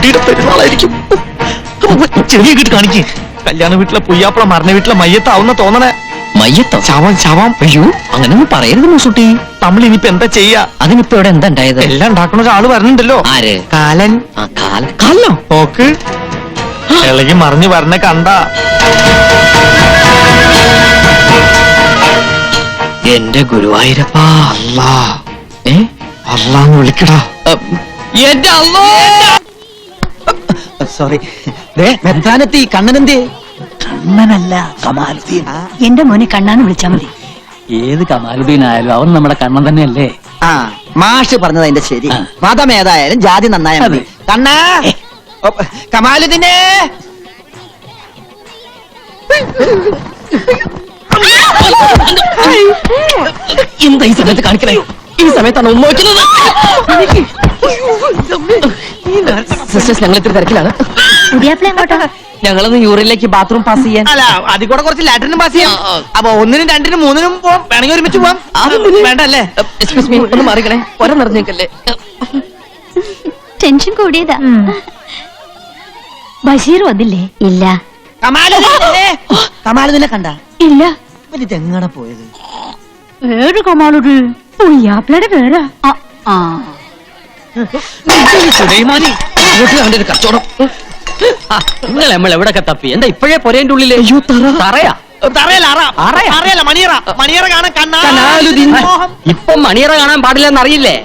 മുടിയുടെ പെരുന്നാളായിരിക്കും. ചെറിയ കിട്ട് കാണിക്ക്. കല്യാണ വീട്ടിലെ പുയ്യാപ്പള മരണ വീട്ടിലെ മയ്യത്താവുന്ന തോന്നണേ. മയ്യത്തോ? ശവം ശവം. അയ്യോ അങ്ങനൊന്നും പറയരുത് മൂസുട്ടി. നമ്മൾ ഇനിയിപ്പോ എന്താ ചെയ്യാ? അതിനിപ്പോ ഇവിടെ എന്താ ഉണ്ടായത്? എല്ലാം ഉണ്ടാക്കുന്ന ഒരാള് പറഞ്ഞിട്ടുണ്ടല്ലോ. ആര്? കാലൻ. കാലോ നോക്ക് ഇളകി മറിഞ്ഞു വരണ കണ്ട. എന്റെ ഗുരുവായൂരപ്പ. അല്ലാ അല്ലാന്ന് വിളിക്കടാ. എന്റെ അല്ലോ. സോറി. മെത്താനെത്തി. കണ്ണനെന്തേ? കണ്ണനല്ല കമാലുദ്ദീൻ. എന്റെ മോനെ കണ്ണാന്ന് വിളിച്ചാ മതി. ഏത് കമാലുദ്ദീൻ ആയാലും അവൻ നമ്മുടെ കണ്ണൻ തന്നെയല്ലേ? ആ മാഷ് പറഞ്ഞത് അതിന്റെ ശരി. മതം ഏതായാലും ജാതി നന്നായ മതി. കണ്ണാ കമാലുദ്ദീനെ. എന്താ ഈ സമയത്ത് കാണിക്കണേ? ഈ സമയത്താണ് ഉമ്മോക്കുന്നത്. സിസ്റ്റേഴ്സ് ഞങ്ങൾ ഇത്തിരി തിരക്കിലാണ്. പുതിയാപ്പിള എങ്ങോട്ടാ? ഞങ്ങളൊന്ന് യൂറിനിലേക്ക് ബാത്റൂം പാസ് ചെയ്യാൻ. അല്ല അതിൽ കൂടെ കുറച്ച് ലാട്രിനും പാസ് ചെയ്യാം. അപ്പൊ 1-നും 2-നും 3-നും പോവാം. വേണമെങ്കിൽ ഒരുമിച്ച് പോവാം. വേണ്ടല്ലേ? എക്സ്ക്യൂസ് മീ, ഒന്ന് മാറിക്കണേ. ഒര നിറഞ്ഞേക്കല്ലേ. ടെൻഷൻ കൂടിയതാ. ബഷീർ വന്നില്ലേ? ഇല്ല. കമാലുദ്ദീനെ കണ്ട? ഇല്ല. ഇതെങ്ങനെ പോയത്? വേറെ കമാലുദ്ദീൻ പുയ്യാപ്പിളയുടെ പേരാ. സുലൈമാനി അവന്റെ ഒരു കച്ചവടം. നിങ്ങൾ നമ്മൾ എവിടൊക്കെ തപ്പി? എന്താ ഇപ്പോഴേ പൊരേന്റെ ഉള്ളിലെ? ഇപ്പം മണിയറ കാണാൻ പാടില്ലെന്ന് അറിയില്ലേ?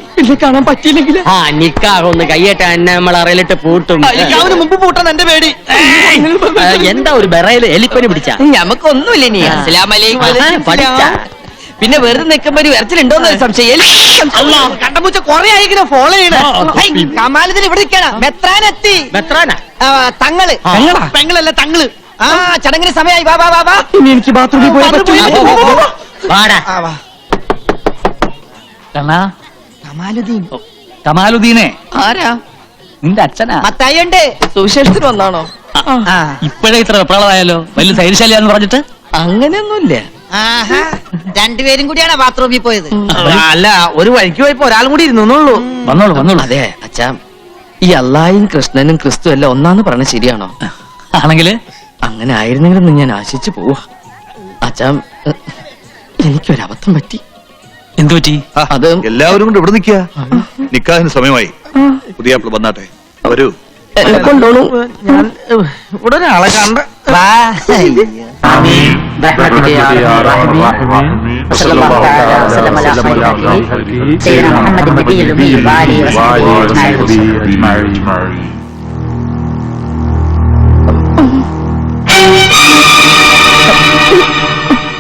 കാണാൻ പറ്റിയില്ലെങ്കിൽ നിക്കാകൊന്ന് കയ്യേറ്റ എന്നെ നമ്മൾ അറയിലിട്ട് പൂട്ടും. മുമ്പ് പൂട്ടാൻ എന്റെ പേടി. എന്താ ഒരു ബെറയില് എലിപ്പനി പിടിച്ച? ഞമ്മക്കൊന്നുമില്ല നീ. പഠിച്ച പിന്നെ വെറുതെ നിൽക്കുമ്പോ ഒരു വിരച്ചിലുണ്ടോന്ന് സംശയം. കണ്ടപൂച്ച കൊറേ ആയിരിക്കും ഫോളോ ചെയ്യണേ. കമാലുദ്ദീൻ ഇവിടെ നിൽക്കാനാ. മെത്രാനെത്തി. മെത്രാനാ? തങ്ങള്. പെങ്ങളല്ല തങ്ങള്. ആ ചടങ്ങിന് സമയമായി. വാ വാ വാ വാ. എനിക്ക് ബാത്റൂമിൽ പോയി കമാലുദ്ദീൻ. കമാലുദ്ദീനെ ആരാ? നിന്റെ അച്ഛനാ. മത്തായിണ്ട്. സുവിശേഷത്തിന് വന്നാണോ? ഇപ്പോഴേ ഇത്ര വെപ്രാളമായാലോ? വലിയ ധൈര്യശാലിയാന്ന് പറഞ്ഞിട്ട്? അങ്ങനെയൊന്നുമില്ല. രണ്ടുപേരും കൂടിയാണ് ബാത്റൂമിൽ പോയത്. അല്ല ഒരു വഴിക്ക് പോയപ്പോ ഒരാളും കൂടി ഇരുന്നുള്ളൂ. വന്നോളൂ വന്നോളൂ. അതെ അച്ഛാ, ഈ അല്ലായും കൃഷ്ണനും ക്രിസ്തു എല്ലാം ഒന്നാന്ന് പറഞ്ഞത് ശരിയാണോ? ആണെങ്കില് അങ്ങനെ ആയിരുന്നെങ്കിലും ഞാൻ ആശിച്ചു പോവാ. അച്ഛാ, എനിക്കൊരബദ്ധം പറ്റി. എന്തു പറ്റി? അത് എല്ലാവരും കൊണ്ട് ഇവിടെ നിൽക്കുക. നിക്കാഹിന് സമയമായി. പുതിയ വന്നാട്ടെ. വരൂ. കൊണ്ടോളൂ. ഞാൻ ഇവിടെ ഒരാളെ കണ്ട.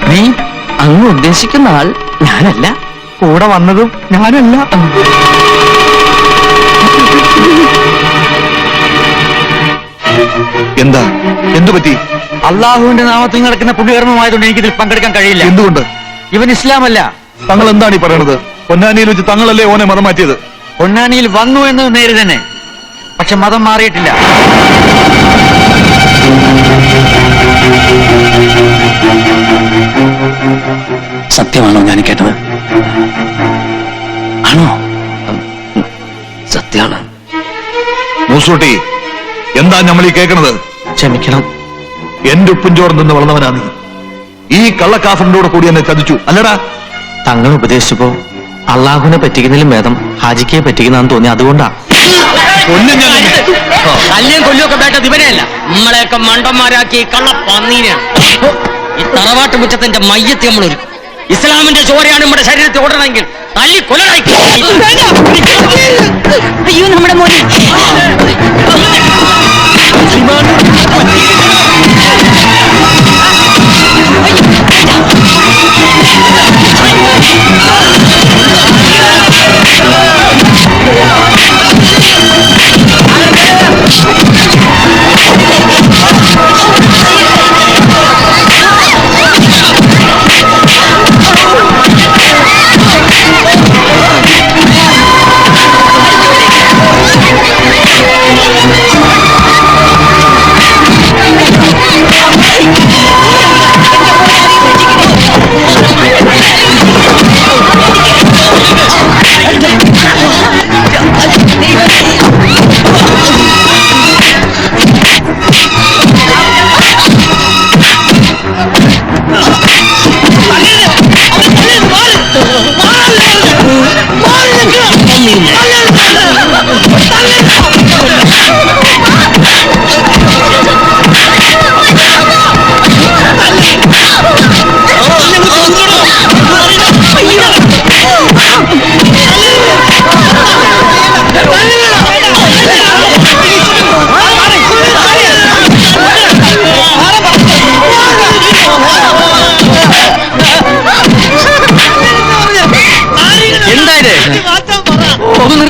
നീ അങ്ങ് ഉദ്ദേശിക്കുന്ന ആൾ ഞാനല്ല. കൂടെ വന്നതും ഞാനല്ല. എന്താ? എന്തു പറ്റി? അള്ളാഹുവിന്റെ നാമത്തിൽ നടക്കുന്ന പുണ്യകർമ്മമായതുകൊണ്ട് എനിക്കിതിൽ പങ്കെടുക്കാൻ കഴിയില്ല. എന്തുകൊണ്ട്? ഇവൻ ഇസ്ലാമല്ല. തങ്ങൾ എന്താണ് ഈ പറയണത്? പൊന്നാനിയിൽ വെച്ച് തങ്ങളല്ലേ ഓനെ മതം മാറ്റിയത്? പൊന്നാനിയിൽ വന്നു എന്നത് നേര് തന്നെ, പക്ഷെ മതം മാറിയിട്ടില്ല. സത്യമാണോ ഞാൻ കേട്ടത്? ആണോ? സത്യാണ്. മൂസൂട്ടി, എന്താ നമ്മൾ ഈ കേൾക്കണത്? ക്ഷമിക്കണം. എന്റെ ഉപ്പും ചോറും നിന്ന് വളർന്നവനാ നീ. ഈ കള്ളക്കാഫറിന്റെ കൂടി എന്നെ ചതിച്ചു അല്ലടാ? തങ്ങൾ ഉപദേശിച്ചപ്പോ അള്ളാഹുവിനെ പറ്റിക്കുന്നതിലും ഭേദം ഹാജിക്കെ പറ്റിക്കുന്നതാന്ന് തോന്നി. അതുകൊണ്ടാ. കല്യം കൊല്ലൊക്കെ വേണ്ടത് ഇവനെയല്ല, നമ്മളെയൊക്കെ മണ്ടന്മാരാക്കി കള്ള പന്നീനെയാണ്. ഈ തറവാട്ട് മുറ്റത്തിന്റെ മയ്യത്ത് നമ്മളൊരു ഇസ്ലാമിന്റെ ചോരയാണ് നമ്മുടെ ശരീരത്തിൽ ഓടണമെങ്കിൽ തല്ലി കൊല്ലണ. അയ്യോ നമ്മുടെ മോനെ.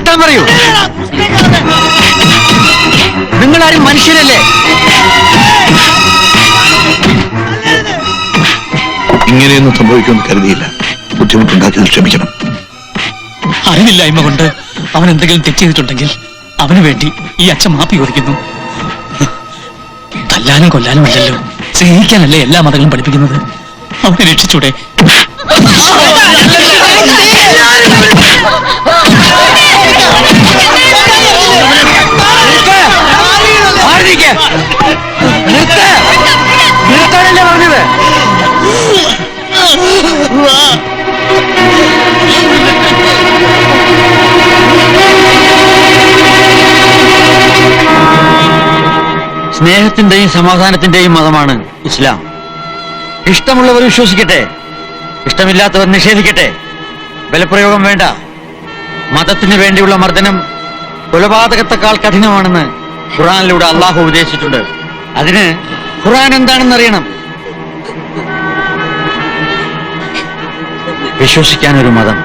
നിർത്താൻ പറയൂ. നിങ്ങളാരും മനുഷ്യരല്ലേ? ഇങ്ങനെയൊന്നും സംഭവിക്കുമെന്ന് കരുതിയില്ല. ബുദ്ധിമുട്ടുണ്ടാക്കിയത് ക്ഷമിക്കണം. അറിവില്ലായ്മ കൊണ്ട് അവൻ എന്തെങ്കിലും തെറ്റ് ചെയ്തിട്ടുണ്ടെങ്കിൽ അവന് വേണ്ടി ഈ അച്ഛൻ മാപ്പി ചോദിക്കുന്നു. തല്ലാനും കൊല്ലാനും അല്ലല്ലോ, സ്നേഹിക്കാനല്ലേ എല്ലാ മതങ്ങളും പഠിപ്പിക്കുന്നത്. അവനെ രക്ഷിച്ചൂടെ? നിർത്താനല്ലേ പറഞ്ഞത്? സ്നേഹത്തിന്റെയും സമാധാനത്തിന്റെയും മതമാണ് ഇസ്ലാം. ഇഷ്ടമുള്ളവർ വിശ്വസിക്കട്ടെ, ഇഷ്ടമില്ലാത്തവർ നിഷേധിക്കട്ടെ. ബലപ്രയോഗം വേണ്ട. മതത്തിന് വേണ്ടിയുള്ള മർദ്ദനം കൊലപാതകത്തെക്കാൾ കഠിനമാണെന്ന് ഖുർആനിലൂടെ അള്ളാഹു ഉപദേശിച്ചിട്ടുണ്ട്. അതിന് ഖുർആൻ എന്താണെന്ന് അറിയണം. വിശ്വസിക്കാനൊരു മതം,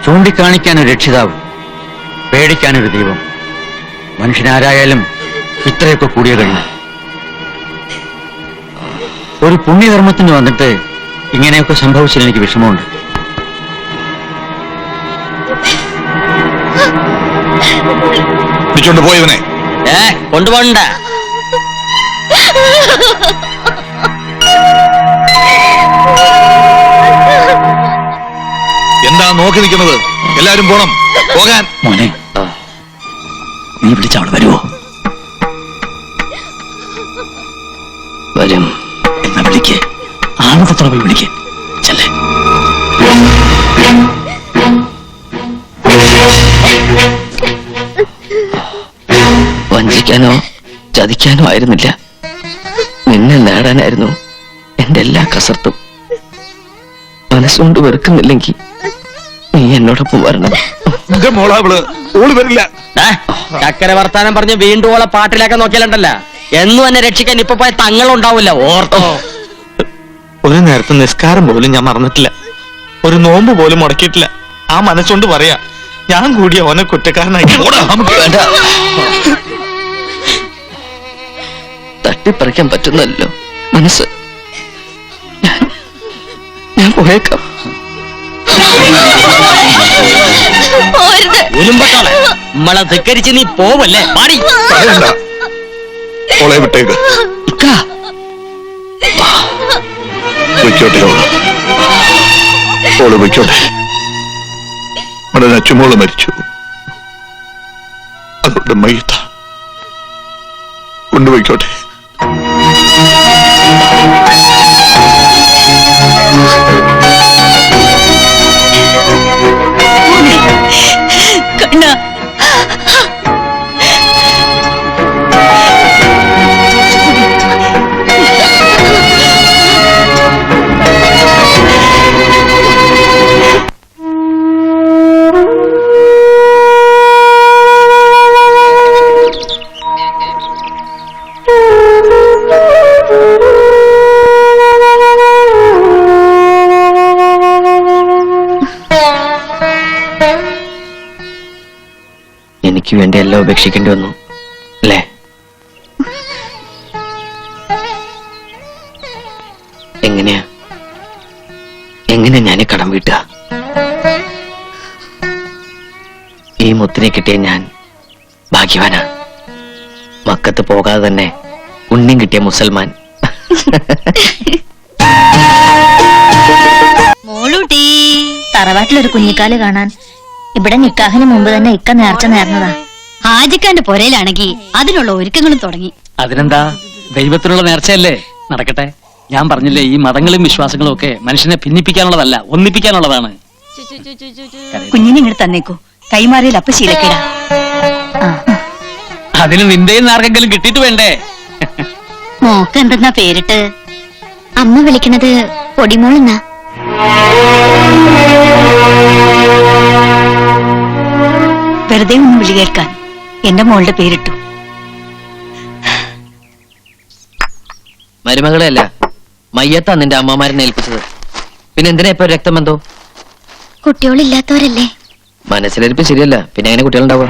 ചൂണ്ടിക്കാണിക്കാനൊരു രക്ഷിതാവ്, പേടിക്കാനൊരു ദൈവം. മനുഷ്യനാരായാലും ഇത്രയൊക്കെ കൂടിയ കഴിയും. ഒരു പുണ്യകർമ്മത്തിന് വന്നിട്ട് ഇങ്ങനെയൊക്കെ സംഭവിച്ചതിൽ എനിക്ക് വിഷമമുണ്ട്. പിടിച്ചോണ്ട് പോയവനെ കൊണ്ടുപോകണ്ട. എന്താ നോക്കി നിൽക്കുന്നത്? എല്ലാരും പോണം, പോകാൻ. മോനെ, നീ വിളിച്ചവള് വരുവോ? വരും. എന്നാ വിളിക്ക്, ആണത്തോടെ പോയി വിളിക്ക്. ചെല്ലേ. വഞ്ചിക്കാനോ ചതിക്കാനോ ആയിരുന്നില്ല, നിന്നെ നേടാനായിരുന്നു എന്റെ എല്ലാ കസർത്തും. മനസ്സുകൊണ്ട് വെറുക്കുന്നില്ലെങ്കിൽ നീ എന്നോടൊപ്പം വരണം. എന്റെ മോളാവള്, ഓള് വരില്ല. ചക്കര വർത്താനം പറഞ്ഞ് വീണ്ടും ഓളെ പാട്ടിലാക്കാൻ നോക്കിയാലുണ്ടല്ല, എന്നും എന്നെ രക്ഷിക്കാൻ ഇപ്പൊ പോയ തങ്ങളുണ്ടാവില്ല. ഓർത്തോ? ഒരു നേരത്തെ നിസ്കാരം പോലും ഞാൻ മറന്നിട്ടില്ല, ഒരു നോമ്പ് പോലും മുടക്കിയിട്ടില്ല. ആ മനസ്സുകൊണ്ട് പറയാ, ഞാൻ കൂടിയ ഓനെ കുറ്റക്കാരനായി. വേണ്ട, തട്ടിപ്പറിക്കാൻ പറ്റുന്നല്ലോ മനസ്സ്. ഞാൻ പോയേക്കാം. ഉരുമ്പട്ടാളെ, നമ്മളെ ധിക്കരിച്ച് നീ പോവല്ലേ? പാടി പറയണ്ട. ഓളെ വിട്ടേക്ക്. വെക്കോട്ടെ ഓള്, ഓള് വെക്കോട്ടെ. നമ്മുടെ നച്ചുമോള് മരിച്ചു, അതുകൊണ്ട് മയ്യത്ത കൊണ്ടുപോയിക്കോട്ടെ. കണ്ണ, എനിക്ക് വേണ്ടി എല്ലാം ഉപേക്ഷിക്കേണ്ടി വന്നു അല്ലേ? എങ്ങനെയാ ഞാൻ കടം വീട്ടുക? ഈ മുത്തിനെ കിട്ടിയ ഞാൻ ഭാഗ്യവാനാ. മക്കത്ത് പോകാതെ തന്നെ പുണ്യം കിട്ടിയ മുസൽമാൻ. മോളൂട്ടി, തറവാട്ടിലൊരു കുഞ്ഞിക്കാല് കാണാൻ ഇവിടെ നിക്കാഹിന് മുമ്പ് തന്നെ ഇക്ക നേർച്ച നേർന്നതാ. ഹാജിക്കാന്റെ പൊരയിലാണെങ്കിൽ അതിനുള്ള ഒരുക്കങ്ങളും തുടങ്ങി. അതിനെന്താ, ദൈവത്തിനുള്ള നേർച്ചയല്ലേ, നടക്കട്ടെ. ഞാൻ പറഞ്ഞില്ലേ, ഈ മതങ്ങളും വിശ്വാസങ്ങളും ഒക്കെ മനുഷ്യനെ ഭിന്നിപ്പിക്കാനുള്ളതല്ല, ഒന്നിപ്പിക്കാനുള്ളതാണ്. കുഞ്ഞിനെ ഇങ്ങോട്ട് തന്നേക്കൂ, കൈമാറിയാൽ അപ്പൊ ശീലക്കേടാ. അതിന് നിന്റെയും ആർക്കെങ്കിലും കിട്ടിയിട്ട് വേണ്ടേ? മോക്ക് എന്തെന്നാ പേരിട്ട്? അമ്മ വിളിക്കണത് പൊടിമോളെന്നാ. വെറുതെ ഒന്ന് വിളി കേൾക്കാൻ എന്റെ മോളുടെ പേരിട്ടു. മരുമകളെ അല്ല, മയ്യത്താ നിന്റെ അമ്മമാരെ ഏൽപ്പിച്ചത്. പിന്നെ എന്തിനാ ഇപ്പൊ രക്തബന്ധോ? കുട്ടികളില്ലാത്തവരല്ലേ മനസ്സിലിരിപ്പ് ശരിയല്ല, പിന്നെ എങ്ങനെ കുട്ടികളുണ്ടാവുക?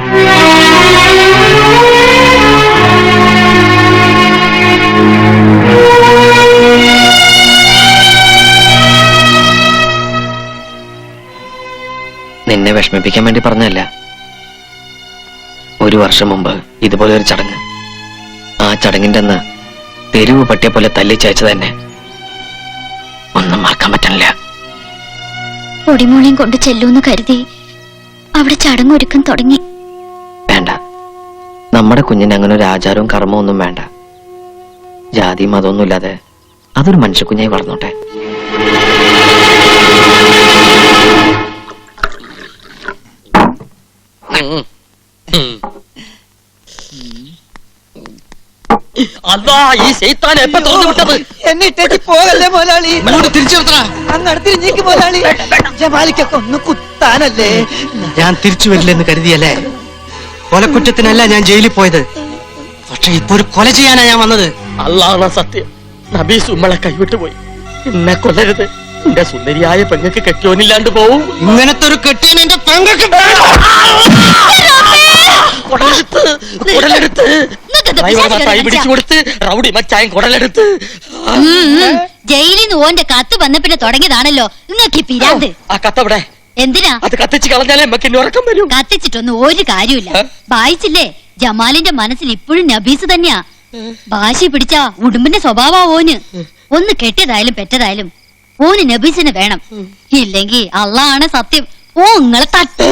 നിന്നെ വിഷമിപ്പിക്കാൻ വേണ്ടി പറഞ്ഞല്ല. ഒരു വർഷം മുമ്പ് ഇതുപോലെ ഒരു ചടങ്ങ്, ആ ചടങ്ങിന്റെ അന്ന് തെരുവ് പട്ടിയെ പോലെ തല്ലിച്ചയച്ചത് തന്നെ ഒന്നും മറക്കാൻ പറ്റണില്ല. പൊടിമോളെയും കൊണ്ട് ചെല്ലൂന്ന് കരുതി അവിടെ ചടങ്ങൊരുക്കം തുടങ്ങി. വേണ്ട, നമ്മുടെ കുഞ്ഞിന് അങ്ങനെ ഒരു ആചാരവും കർമ്മവും ഒന്നും വേണ്ട. ജാതി മതമൊന്നും ഇല്ലാതെ അതൊരു മനുഷ്യക്കുഞ്ഞായി വളർന്നോട്ടെ. അല്ലാ, ഈ ശൈത്താൻ എപ്പോ തുറന്നു വിട്ടത്? എന്നെ ഇട്ടേക്ക് പോകല്ലേ മുതലാളി. തിരിച്ചു നിർത്തണ. അങ്ങ് തിരിഞ്ഞേക്ക് മുതലാളി. ജമാലിക്കൊക്കെ ഒന്ന് കുത്താനല്ലേ. ഞാൻ തിരിച്ചു വരില്ലെന്ന് കരുതിയല്ലേ? കൊലക്കുറ്റത്തിനല്ല ഞാൻ ജയിലിൽ പോയത്, പക്ഷെ ഇപ്പൊ ഒരു കൊല ചെയ്യാനാ ഞാൻ വന്നത്. അല്ലാഹ് സത്യം, നബീസ് ഉമ്മളെ കൈവിട്ടു പോയി. എന്നെ കൊല്ലരുത്. എന്റെ സുന്ദരിയായ പെങ്ങൾക്ക് കെട്ടിയോനില്ലാണ്ട് പോവും. ഇങ്ങനത്തെ ഒരു കെട്ടിയൻ എന്റെ പെങ്ങൾക്ക് കുടലെടുത്ത് കൈ പിടിച്ചു കൊടുത്ത് റൗഡി മച്ചായൻ കുടലെടുത്ത്. ജയിലിൽ നിന്ന് ഓന്റെ കത്ത് വന്ന പിന്നെ തുടങ്ങിയതാണല്ലോ നിങ്ങൾക്ക് പിരാന്ത്. ആ കത്തവിടെ? എന്തിനാ അത് കത്തിച്ച് കളഞ്ഞാലേ നമുക്ക് ഇനി ഉറക്കം വരും. കത്തിച്ചിട്ടൊന്നും ഒരു കാര്യമില്ല. വായിച്ചില്ലേ, ജമാലിന്റെ മനസ്സിൽ ഇപ്പോഴും നബീസ് തന്നെയാ. വാശി പിടിച്ച ഉടുമ്പിന്റെ സ്വഭാവ ഓന്. ഒന്ന് കെട്ടിയതായാലും പെറ്റതായാലും ഓന് നബീസിനെ വേണം. ഇല്ലെങ്കിൽ അള്ളാണ് സത്യം, ഓ നിങ്ങളെ തട്ട്.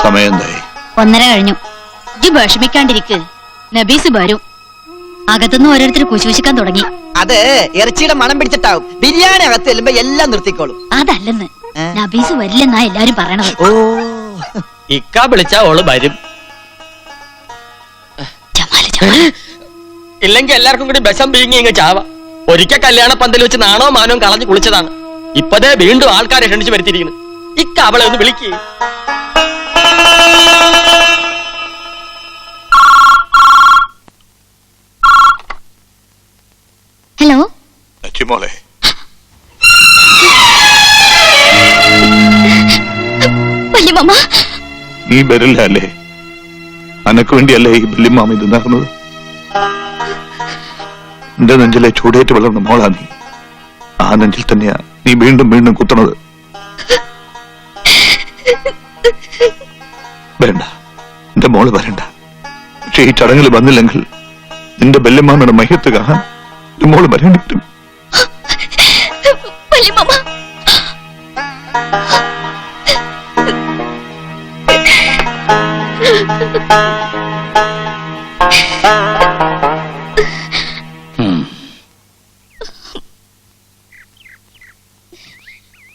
സമയം എന്തായി? 1:30 കഴിഞ്ഞു. ഇജ്ജ് വിഷമിക്കാണ്ടിരിക്ക്, നബീസ് വരും. അകത്തുനിന്ന് ഓരോരുത്തർ കുശൂശിക്കാൻ തുടങ്ങി. അത് ഇറച്ചിയുടെ മണം പിടിച്ചിട്ടാവും. ബിരിയാണി അകത്ത് ചെല്ലുമ്പോ എല്ലാം നിർത്തിക്കോളും. അതല്ലെന്ന്, നബീസ് വരില്ലെന്നാ എല്ലാരും പറയണത്. ഓ, ഇക്ക വിളിച്ചാ ഓള് വരും. ജമാല് ജമാല്. ഇല്ലെങ്കിൽ എല്ലാവർക്കും കൂടി ബസം പിഴിങ്ങി ഇങ്ങ് ചാവ. ഒരിക്കൽ കല്യാണ പന്തൽ വെച്ച് നാണോ മാനവും കളഞ്ഞു കുളിച്ചതാണ്. ഇപ്പതേ വീണ്ടും ആൾക്കാരെ ക്ഷണിച്ചു വരുത്തിയിരിക്കുന്നു. ഇക്ക അവളെ ഒന്ന് വിളിക്ക്. ഹലോ, ലക്ഷ്മിമോളെ, വല്യമ്മ. നീ വരില്ല അല്ലേ? അനക്ക് വേണ്ടിയല്ലേ ഈ വല്യമ്മാമ ഇത് നടന്നത്? എന്റെ നെഞ്ചിലെ ചൂടേറ്റ് വളർന്ന മോളാ നീ. ആ നെഞ്ചിൽ തന്നെയാ നീ വീണ്ടും വീണ്ടും കുത്തണത്. വേണ്ട, എന്റെ മോള് വരണ്ട. പക്ഷെ ഈ ചടങ്ങിൽ വന്നില്ലെങ്കിൽ നിന്റെ വല്യമ്മാമയുടെ മയ്യത്ത് കാണാൻ ഒരു മോള് വരേണ്ടി വരും. വല്യമ്മ.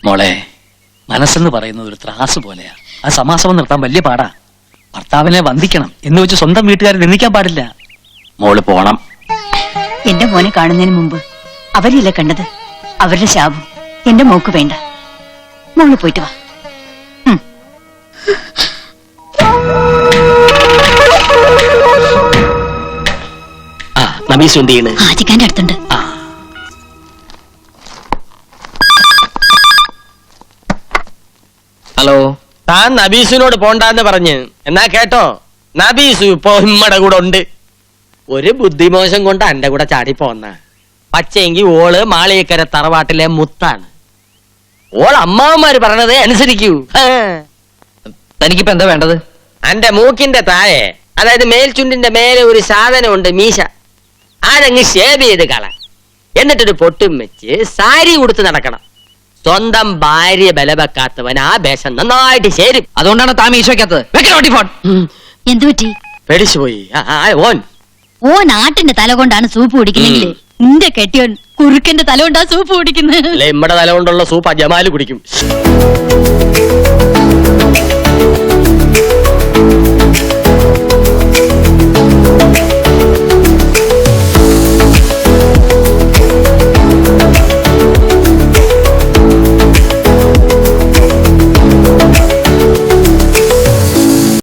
മോളെ, മനസ്സെന്ന് പറയുന്നത് ഒരു ത്രാസ് പോലെയാ. അത് സമാസമം നിർത്താൻ വലിയ പാടാ. ഭർത്താവിനെ വന്ദിക്കണം എന്ന് വെച്ച് സ്വന്തം വീട്ടുകാരെ നിന്ദിക്കാൻ പാടില്ല. മോള് പോണം. എന്റെ മോനെ കാണുന്നതിന് മുമ്പ് അവരില്ല കണ്ടത്. അവരുടെ ശാപം എന്റെ മോക്ക് വേണ്ട. മോള് പോയിട്ട് വാ. ആ, നബീസ് എന്ത് ചെയ്യണ്? ഹാജിക്കാന്റെ അടുത്തുണ്ട്. ഹലോ, താൻ നബീസിനോട് പോണ്ടാന്ന് പറഞ്ഞ് എന്നാ കേട്ടോ. നബീസു ഇപ്പൊ ഉമ്മടെ കൂടെ ഉണ്ട്. ഒരു ബുദ്ധിമോശം കൊണ്ട് എന്റെ കൂടെ ചാടി പോന്ന. പക്ഷേങ്കി ഓള് മാളിയക്കര തറവാട്ടിലെ മുത്താണ്. ഓൾ അമ്മാവന്മാര് പറഞ്ഞത് അനുസരിക്കൂ. തനിക്കിപ്പോ എന്താ വേണ്ടത്? എന്റെ മൂക്കിന്റെ താഴെ, അതായത് മേൽചുണ്ടിന്റെ മേലെ ഒരു സാധനമുണ്ട്, മീശ. അതങ്ങ് ഷേവ് ചെയ്ത് കള. എന്നിട്ടൊരു പൊട്ടും വെച്ച് സാരി ഉടുത്ത് നടക്കണം. സ്വന്തം ഭാര്യ ബലവെക്കാത്തവൻ ആ വേഷം നന്നായിട്ട് ചേരും. അതുകൊണ്ടാണ് താൻ മീശ വെക്കാത്തത്. ഫോൺ എന്തു പറ്റി? പേടിച്ചുപോയി. ഓൻ ഓ നാട്ടിന്റെ തല കൊണ്ടാണ് സൂപ്പ് കുടിക്കുന്നെങ്കിൽ നിന്റെ കെട്ടിയോൻ കുറുക്കന്റെ തല കൊണ്ടാ സൂപ്പ് കുടിക്കുന്നത്. അല്ലെ, ഇമ്മടെ തല കൊണ്ടുള്ള സൂപ്പ് ജമാല് കുടിക്കും.